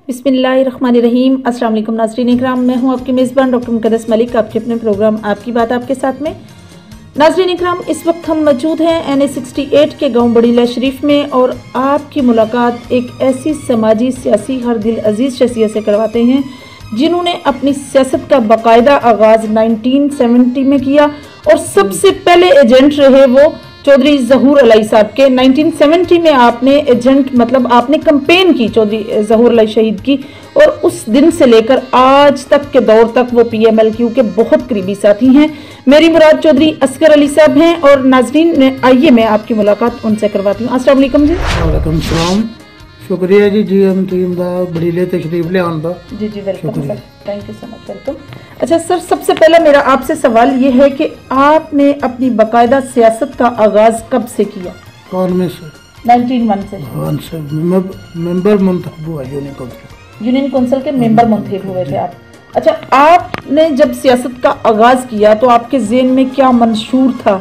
बिस्मिल्लाहिर्रहमानिर्रहीम। अस्सलाम वालेकुम नाज़रीन इकराम, मैं हूं आपकी मेज़बान डॉक्टर मुक़द्दस मलिक, आपके अपने प्रोग्राम आपकी बात आपके साथ में। नाज़रीन इकराम, इस वक्त हम मौजूद हैं NA 68 के गांव बड़ीला शरीफ में और आपकी मुलाकात एक ऐसी समाजी सियासी हर दिल अजीज़ शख्सियत से करवाते हैं जिन्होंने अपनी सियासत का बाकायदा आगाज़ 1970 में किया और सबसे पहले एजेंट रहे वो चौधरी ज़हूर अलाई साहब के। 1970 में आपने एजेंट मतलब आपने कैंपेन की चौधरी ज़हूर अलाई शहीद की और उस दिन से लेकर आज तक के दौर तक वो PMLQ के बहुत करीबी साथी हैं। मेरी मुराद चौधरी असगर अली साहब हैं और नाजरीन आइए मैं आपकी मुलाकात उनसे करवाती हूँ। अस्सलाम वालेकुम जी। वालेकुम सलाम, शुक्रिया जी GM टीम का बड़ीले तशरीफ ले आंदा। जी welcome sir, thank you so much, welcome. अच्छा सर, सबसे पहला मेरा आपसे सवाल ये है कि आपने अपनी बाकायदा सियासत का आगाज कब से किया? कौन में से? 1991 से। हाँ से मेंबर मुंतखब हुआ यूनियन काउंसिल के मेंबर मुंतखब हुए थे आप। अच्छा, आपने जब सियासत का आगाज किया तो आपके ज़हन में क्या मंशूर था?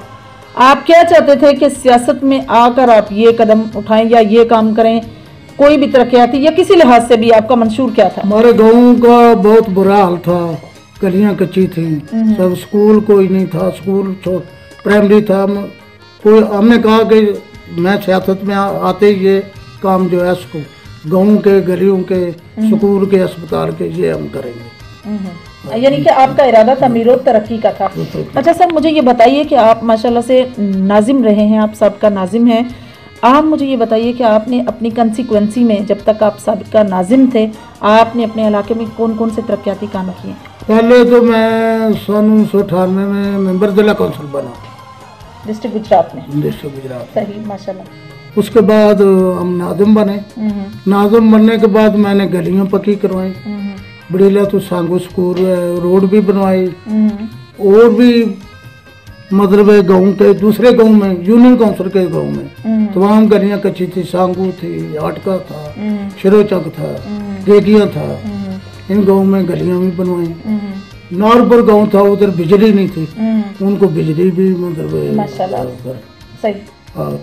आप क्या चाहते थे कि सियासत में आकर आप ये कदम उठाएं या ये काम करें, कोई भी तरक्याती या किसी लिहाज से भी आपका मंशूर क्या था? हमारे गाँव का बहुत बुरा हाल था, गलियां कच्ची थी, सब स्कूल कोई नहीं था, स्कूल प्राइमरी था। कोई हमने कहा कि मैं सियासत में आते ही ये काम जो है इसको गाँव के गलियों के स्कूल के अस्पताल के ये हम करेंगे। यानी कि आपका इरादा तमीर और तरक्की का था। अच्छा सर, मुझे ये बताइए कि आप माशाल्लाह से नाजिम रहे हैं, आप सबका नाजिम हैं। आप मुझे ये बताइए कि आपने अपनी कंसिक्वेंसी में जब तक आप सबका नाजिम थे आपने अपने इलाके में कौन कौन से तरक्याती काम किए? पहले तो मैं सन 1998 में मेंबर जिला काउंसिल बना डिस्ट्रिक्ट गुजरात में। डिस्ट्रिक्ट गुजरात, सही माशाल्लाह। उसके बाद हम नाजिम बने। नाजिम बनने के बाद मैंने गलियां पक्की करवाई, बड़ीला तो सांगू स्कूल रोड भी बनवाई और भी मतलब गाँव के दूसरे गाँव में यूनियन काउंसिल के गाँव में तमाम गलियां कच्ची थी। सांगू थी, आटका था, शिरोचक था, गेगिया था, इन गाँव में गलियां भी बनवाई। नौरपुर गाँव था, उधर बिजली नहीं थी, उनको बिजली भी मतलब माशाल्लाह सही।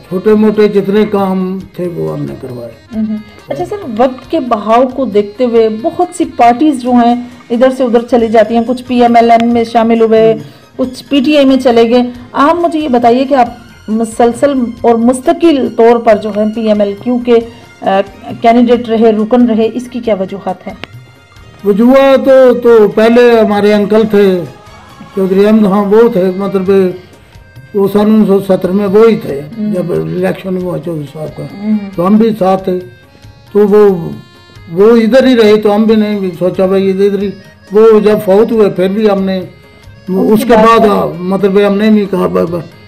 छोटे मोटे जितने काम थे वो हमने करवाए। अच्छा सर, वक्त के बहाव को देखते हुए बहुत सी पार्टीज जो हैं इधर से उधर चली जाती हैं, कुछ PMLN में शामिल हुए, कुछ PTI में चले गए। आप मुझे ये बताइए कि आप मुसलसल और मुस्तकिल तौर पर जो है PMLQ के कैंडिडेट रहे, रुकन रहे, इसकी क्या वजूहत है? वजूहत तो पहले हमारे अंकल थे चौधरी अहमद, हाँ वो थे, मतलब वो सन 1970 में वो ही थे जब इलेक्शन हुआ चौधरी साहब का, तो हम भी साथ थे। तो वो इधर ही रहे, तो हम भी नहीं सोचा भाई इधर ही। वो जब फौत हुए फिर भी हमने उसके बाद मतलब हमने नहीं कहा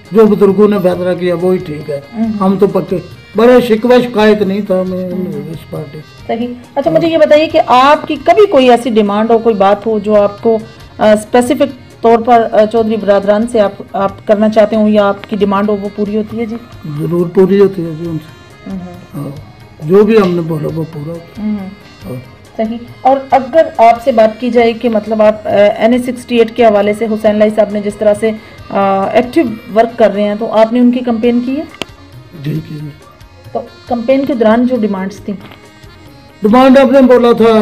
जो बुजुर्गों ने फैसला किया वो ही ठीक है, हम तो पक्के। बड़ा शिकवा शिकायत नहीं था हमें इस पार्टी। सही। अच्छा, मुझे ये बताइए कि आपकी कभी कोई ऐसी डिमांड हो, कोई बात हो जो आपको स्पेसिफिक तौर पर चौधरी बरादरान से आप करना चाहते हो या आपकी डिमांड हो, वो पूरी होती है? जी जरूर पूरी होती है जी उनसे, जो भी हमने बोला वो पूरा होता है। सही। और अगर आपसे बात की जाए कि मतलब आप NA 68 के हवाले से हुसैन लाई साहब ने जिस तरह से एक्टिव वर्क कर रहे हैं, तो आपने उनकी कैंपेन की है? जी की। तो कैंपेन के दौरान जो डिमांड्स थी? डिमांड आपने बोला था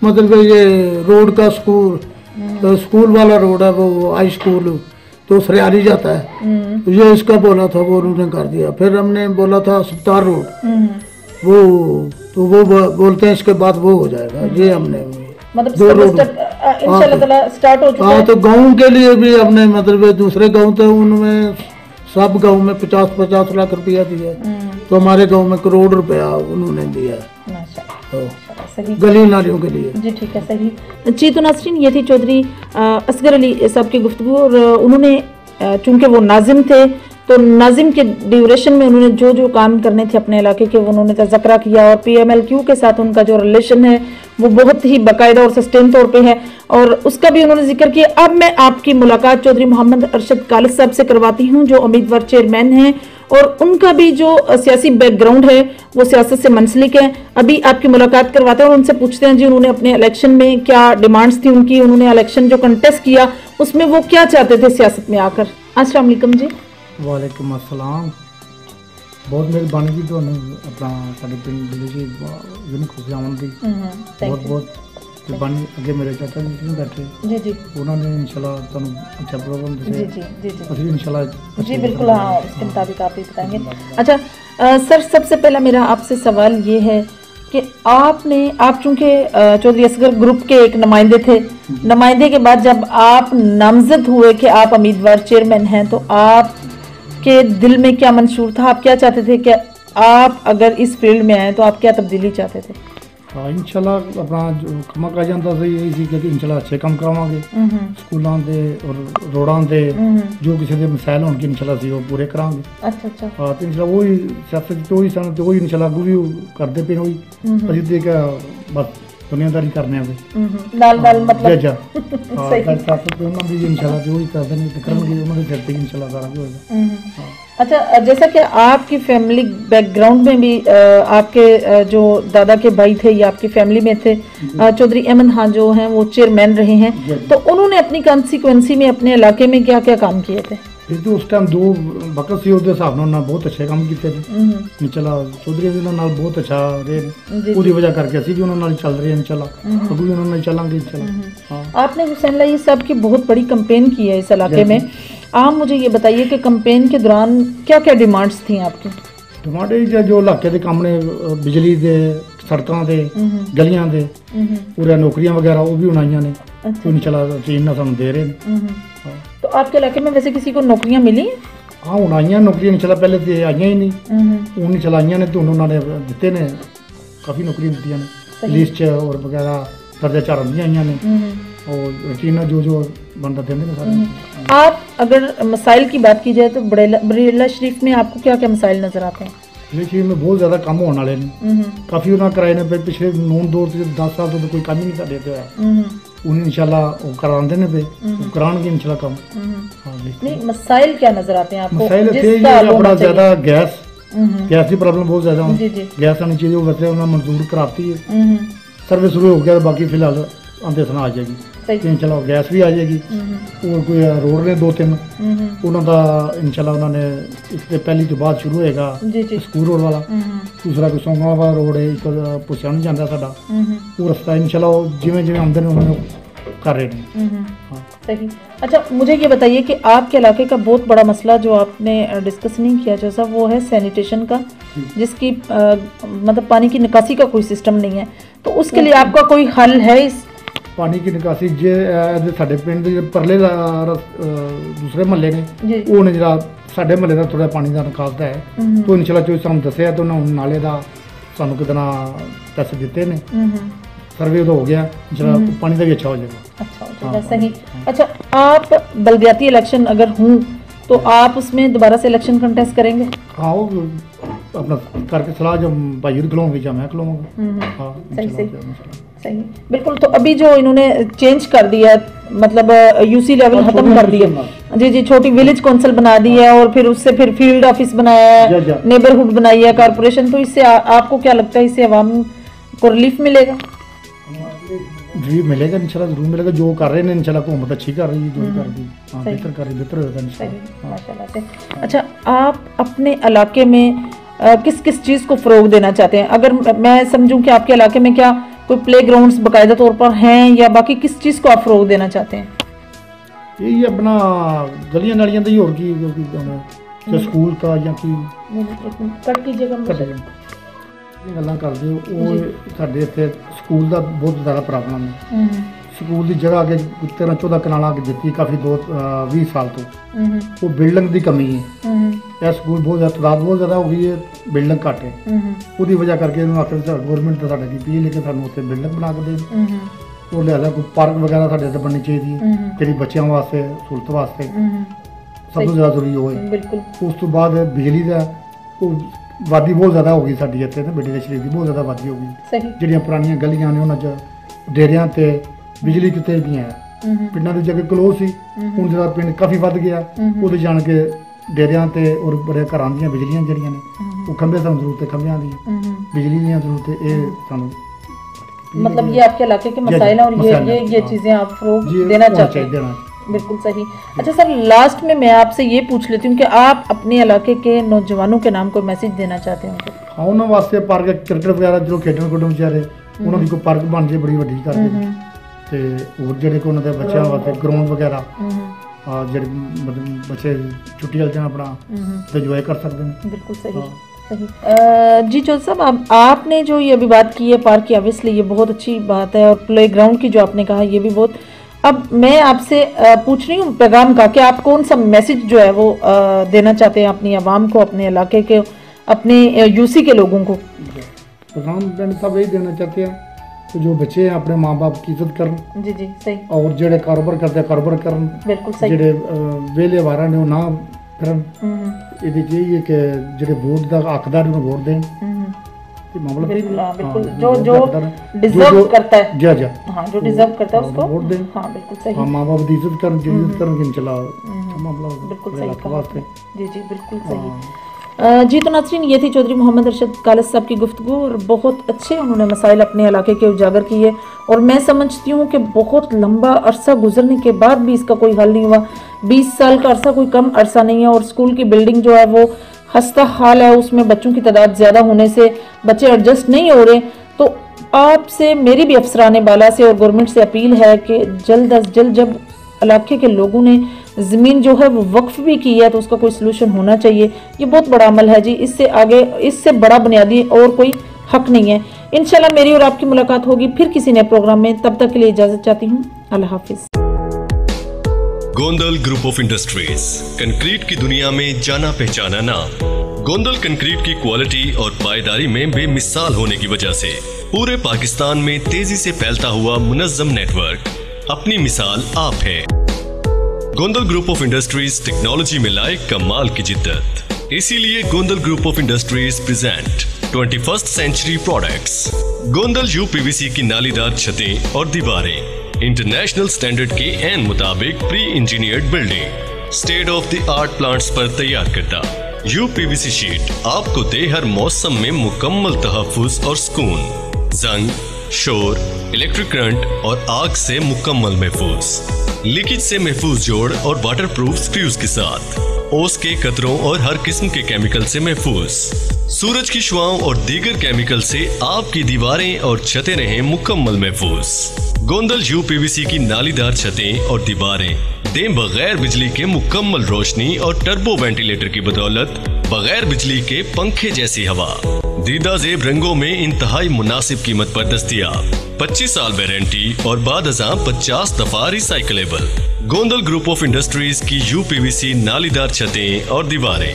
मतलब ये रोड का तो स्कूल वाला रोड है वो हाई स्कूल तो सरियाली जाता है, तो ये इसका बोला था, वो उन्होंने कर दिया। फिर हमने बोला था अस्पताल रोड, वो तो वो बोलते हैं इसके बाद वो हो जाएगा। ये हमने मतलब दो रोड इंशाल्लाह स्टार्ट हो चुका है। तो गाँव के लिए भी हमने मतलब दूसरे गाँव थे उनमें सब गाँव में 50-50 लाख रुपया दिया, तो हमारे गाँव में करोड़ रुपया उन्होंने दिया गली नालियों के लिए। जी ठीक है, सही जी। तो नाज़रीन, ये थी चौधरी असगर अली साहब की गुफ्तगू और उन्होंने चूंकि वो नाजिम थे तो नाजिम के ड्यूरेशन में उन्होंने जो जो काम करने थे अपने इलाके के वो उन्होंने तज़किरा किया और PMLQ के साथ उनका जो रिलेशन है वो बहुत ही बाकायदा और सस्टेन तौर पे है और उसका भी उन्होंने जिक्र किया। अब मैं आपकी मुलाकात चौधरी मोहम्मद अरशद कालिद साहब से करवाती हूँ जो उम्मीदवार चेयरमैन हैं और उनका भी जो सियासी बैकग्राउंड है वो सियासत से मुंसलिक है। अभी आपकी मुलाकात करवाते हैं और उनसे पूछते हैं जी उन्होंने अपने इलेक्शन में क्या डिमांड्स थी उनकी, उन्होंने इलेक्शन जो कंटेस्ट किया उसमें वो क्या चाहते थे सियासत में आकर। अस्सलाम वालेकुम जी। वालेकुम अस्सलाम। बहुत मेहरबानी जी ਤੁਹਾਨੂੰ ਆਪਣਾ ਸਾਡੇ ਪਿੰਡ ਦੇ ਵਿੱਚ ਜਿਹਨੂੰ ਖੁਸ਼ੀ ਆਉਣ ਦੀ ਬਹੁਤ ਬਹੁਤ ਮਿਹਰਬਾਨੀ। ਅੱਗੇ ਮੇਰੇ ਚਾਚਾ ਜੀ ਨੇ ਬੈਠੇ जी जी ਉਹਨਾਂ ਨੇ ਇਨਸ਼ਾਅੱਲਾ ਤੁਹਾਨੂੰ अच्छा प्रोग्राम जी दिखाया। जी जी जी ਅਸੀਂ इनशाला जी बिल्कुल, हाँ उसके मुताबिक आप ही बताएंगे। अच्छा सर, सबसे पहला मेरा आपसे सवाल ये है कि आप चूंकि चौधरी असगर ग्रुप के एक नुमाइंदे थे, नुमाइंदे के बाद जब आप नामजद हुए कि आप उम्मीदवार चेयरमैन हैं, तो आपके दिल में क्या मंशूर था? आप क्या चाहते थे कि आप अगर इस फील्ड में आए तो आप क्या तब्दीली चाहते थे? हाँ इंशाल्लाह अपना जो कमा कर जाता था यही सी कि इंशाल्लाह अच्छे काम करावांगे स्कूलों के और रोडां के जो किसी के मसाइल होंगे इंशाल्लाह सी वो पूरे करांगे। अच्छा अच्छा। हाँ तो इंशाल्लाह वही सियासत तो वही सन तो वही इंशाल्लाह अगू भी करते पे वही अभी देख बस दुनियादारी करने पे नाल मतलब जा हाँ सियासत पे उन्होंने भी इंशाल्लाह जो ही करते हैं करेंगे उन्होंने सिर पे इंशाल्लाह सारा भी होगा। अच्छा, जैसा कि आपकी फैमिली बैकग्राउंड में भी आपके जो दादा के भाई थे या आपकी फैमिली में थे चौधरी अहमद खान जो हैं वो चेयरमैन रहे हैं, तो उन्होंने अपनी कॉन्सिक्वेंसी में अपने इलाके में क्या क्या काम किए थे? फिर तो उस टाइम दो बकत सी उसके हिसाब नाल बहुत अच्छे काम किए थे। चला चौधरी भी उन्होंने बहुत अच्छा रहे पूरी वजह करके असी भी उन्होंने चल रहे हैं चला तो भी उन्होंने चलेंगे चला। आपने हुसैन लाई साहब की बहुत बड़ी कैंपेन की है इस इलाके में, आप मुझे ये बताइए कि कैंपेन के दौरान क्या क्या डिमांड्स थी आपकी? डिमांड जो इलाके के काम ने बिजली के सड़कों के गलियां के पूरे नौकरियां वगैरह वो भी बनाई ने तो इंशाल्लाह चीन ना सानू दे रहे हैं। तो आपके इलाके में वैसे किसी को नौकरियां मिली? हाँ हूँ आई नौकरियां इंशाल्लाह पहले तो आई ही नहीं हूँ चलाइया ने तो उन्होंने दिते ने काफ़ी नौकरियां दी ने लिस्ट और वगैरह दर्जा 4 दी आई ने और रूटीन जो बनता देंगे ना सारे। आप अगर मसाइल की बात की जाए तो बरेला शरीफ में आपको क्या क्या मसाइल नजर आते हैं? बरेला शरीफ में बहुत ज़्यादा काम होने वाले हैं काफ़ी उन्होंने कराए ने पिछले 9 से 10 साल तो कोई काम ही नहीं साढ़े होया उन्हें इंशाल्लाह वो कराते ने पे कराएंगे इंशाल्लाह काम। नहीं मसाइल क्या नजर आते हैं आपको? मसाइल थे अपना ज़्यादा गैस की प्रॉब्लम बहुत ज़्यादा गैस आनी चाहिए वो वैसे उन्होंने मंजूर कराती है सर्विस शुरू हो गया बाकी फिलहाल आंदे सना आ जाएगी इंशाल्लाह गैस भी आ जाएगी और कोई रोड ने 2-3 उन्होंने इंशाल्लाह उन्होंने इससे पहली तो बाद शुरू होएगा स्कूल रोड वाला दूसरा कोई सोंगा वाला रोड है एक पुछा नहीं जाता साडा वो रास्ता इंशाल्लाह जिमें जिमें आमदन उन्होंने कर रहे हैं। सही। अच्छा मुझे ये बताइए कि आपके इलाके का बहुत बड़ा मसला जो आपने डिस्कस नहीं किया जो साहब वो है सैनिटेशन का, जिसकी मतलब पानी की निकासी का कोई सिस्टम नहीं है, तो उसके लिए आपका कोई हल है? इस पानी की निकासी जे साडे पिंड दे परले दूसरे महल्ले ने वो ने जरा साडे महल्ले दा थोड़ा पानी दा निकालता है तो इंशाल्लाह जो सानू दस्सिया तो उन्होंने नाले दा सानू कितना पैसे दिते ने सर्वे तो हो गया इंशाल्लाह पानी का भी अच्छा हो जाएगा। अच्छा हो जाएगा। सही। अच्छा आप बलदियाती इलेक्शन अगर हूँ तो आप उसमें दोबारा से इलेक्शन कंटेस्ट करेंगे? हाँ वो अपना करके सलाह जब भाई खिलाऊंगी या मैं खिलाऊंगा। हाँ सही बिल्कुल। तो अभी जो इन्होंने चेंज कर दिया मतलब यूसी लेवल खत्म कर दिया जी छोटी विलेज काउंसिल बना दी है और फिर उससे फिर फील्ड ऑफिस बनाया है, नेबरहुड बनाई है कारपोरेशन, तो इससे आपको क्या लगता है इससे आवाम को रिलीफ मिलेगा? जी मिलेगा इंशाल्लाह जरूर मिलेगा। जो कर रहे हैं इंशाल्लाह हुकूमत अच्छी कर रही है जो कर रही है बेहतर कर रही बेहतर होगा इंशाल्लाह माशाल्लाह से। अच्छा आप अपने इलाके में किस किस चीज़ को फ़रोग देना चाहते हैं? अगर मैं समझूं कि आपके इलाके में क्या कोई प्ले ग्राउंड्स बाकायदा तौर पर हैं या बाकी किस चीज़ को आप फ़रोग देना चाहते हैं? यही अपना गलियां नालियां दी और की जो स्कूल का या की कट कीजिएगा गल्लां करदे ओ साडे इत्थे स्कूल दा बहुत ज़्यादा प्रॉब्लम है। स्कूल की जगह अगे 13-14 कनाल अगे दी काफ़ी 20 साल तो वो बिल्डिंग की कमी है। यह स्कूल बहुत ज़्यादा तादाद बहुत ज़्यादा हो गई है, बिल्डिंग घट है वो वजह करके आखिर गौरमेंट तो साढ़े की लेकिन सानू उत्थे बिल्डिंग बना के दे और लिहाजा कोई पार्क वगैरह साढ़े इत्थे बननी चाहिए जेह्ड़ी बच्चों वास्ते सहूलत वास्ते सब तो ज़्यादा जरूरी हो। उस तो बाद बिजली का वादी बहुत ज़्यादा हो गई साडी इत्थे बड़े शरीर की बहुत ज़्यादा वादी हो गई जिहड़ियां पुरानियां गलियां ने उन्हां च डेरियां ते बिजली कितने भी है पिंडा की जगह क्लोज सी हुण जिहड़ा पिंड काफ़ी वध गया उहदे जान के डेरियां ते और बड़े घरां दियां बिजलियां जिहड़ियां ने वो खंभे सानू जरूरत है खंभियां दी बिजली दी जरूरत है ये सानू मतलब ये आपके इलाके के मसाइल हैं और ये चीज़ें आप फरोग देना चाहते हैं। बिल्कुल सही। अच्छा सर, लास्ट में मैं आपसे ये पूछ लेती हूँ कि आप अपने इलाके के नौजवानों के नाम कोई मैसेज देना चाहते हो? हाँ, उन्होंने वास्ते पार्क क्रिकेट वगैरह जो खेडन कुडन बेचारे ਉਹਨਾਂ ਦੀ ਕੋਈ ਪਾਰਕ ਬਣ ਜੇ ਬੜੀ ਵੱਡੀ ਕਰਕੇ ਤੇ ਹੋਰ ਜਿਹੜੇ ਕੋ ਉਹਨਾਂ ਦੇ ਬੱਚਿਆਂ ਵਾਸਤੇ ਗਰਾਊਂਡ ਵਗੈरह ਜਿਹੜੇ मतलब बच्चे छुट्टी चल जाए अपना तो एंजॉय कर सकते हैं। बिल्कुल सही सही। जी चौधरी साहब, अब आपने जो ये अभी बात की है पार्क की, ऑब्वियसली ये बहुत अच्छी बात है, और प्ले ग्राउंड की जो आपने कहा ये भी बहुत। अब मैं आपसे पूछ रही हूँ पैगाम का कि आप कौन सा मैसेज जो है वो देना चाहते हैं अपनी आवाम को, अपने इलाके के, अपने यूसी के लोगों को? पैगाम साहब यही देना चाहते हैं तो जो बच्चे हैं अपने माँ बाप की इज्जत करन। जी जी सही। और जेडे कारोबार करते हैं कारोबार करन। बिल्कुल सही। जेडे वेले वारा ने ना करन। ये चाहिए कि जेडे वोट का हकदार ने वोट दें। मामला बिल्कुल जो डिजर्व करता है, जी जी हाँ, जो डिजर्व करता है उसको वोट दें। हाँ बिल्कुल सही। हाँ, माँ बाप की इज्जत करन, जो इज्जत करन कि चला मामला बिल्कुल सही कहा। जी जी बिल्कुल सही। जी तो नाज़रीन, ये थी चौधरी मोहम्मद अरशद कालस साहब की गुफ्तगू, और बहुत अच्छे उन्होंने मसाइल अपने इलाके के उजागर किए, और मैं समझती हूँ कि बहुत लंबा अरसा गुजरने के बाद भी इसका कोई हल नहीं हुआ। 20 साल का अरसा कोई कम अरसा नहीं है, और स्कूल की बिल्डिंग जो है वो खस्ता हाल है, उसमें बच्चों की तादाद ज़्यादा होने से बच्चे एडजस्ट नहीं हो रहे। तो आपसे मेरी भी अफसरान बाला से और गवर्नमेंट से अपील है कि जल्द अज जल्द, जब इलाके के लोगों ने ज़मीन जो है वो वक्फ भी की है, तो उसका कोई सलूशन होना चाहिए। ये बहुत बड़ा अमल है जी, इससे आगे, इससे बड़ा बुनियादी और कोई हक नहीं है। इंशाल्लाह मेरी और आपकी मुलाकात होगी फिर किसी नए प्रोग्राम में, तब तक के लिए इजाज़त चाहती हूँ। अल्लाह हाफिज़। Gondal group of industries, concrete की दुनिया में जाना पहचाना नाम। गोंदल कंक्रीट की क्वालिटी और पायदारी में बेमिसाल होने की वजह से पूरे पाकिस्तान में तेजी से फैलता हुआ मुनज़्ज़म नेटवर्क अपनी मिसाल आप है। Gondal group of industries technology में लाए कमाल की जिद्दत, इसीलिए Gondal group of industries present 21st century products. Gondal UPVC की नालीदार छतें और दीवारें, इंटरनेशनल स्टैंडर्ड के एन मुताबिक pre engineered building, state of the art plants पर तैयार करता यूपीवीसी शीट आपको दे हर मौसम में मुकम्मल तहफ़्फ़ुज़ और सुकून। जंग, शोर, इलेक्ट्रिक करंट और आग से मुकम्मल महफूज, लीकेज से महफूज जोड़ और वाटरप्रूफ स्क्रूज के साथ, ओस के कतरों और हर किस्म के केमिकल से महफूज, सूरज की शुआओं और दीगर केमिकल से आपकी दीवारें और छतें रहें मुकम्मल महफूज। गोंदल यूपीवीसी की नालीदार छतें और दीवारें दें बगैर बिजली के मुकम्मल रोशनी और टर्बो वेंटिलेटर की बदौलत बगैर बिजली के पंखे जैसी हवा। दीदा जेब रंगों में इंतहाई मुनासिब कीमत पर दस्तयाब, 25 साल वारंटी और बाद अज़ां 50 दफा recyclable. Gondal group of industries की यूपीवीसी नालीदार छतें और दीवारें।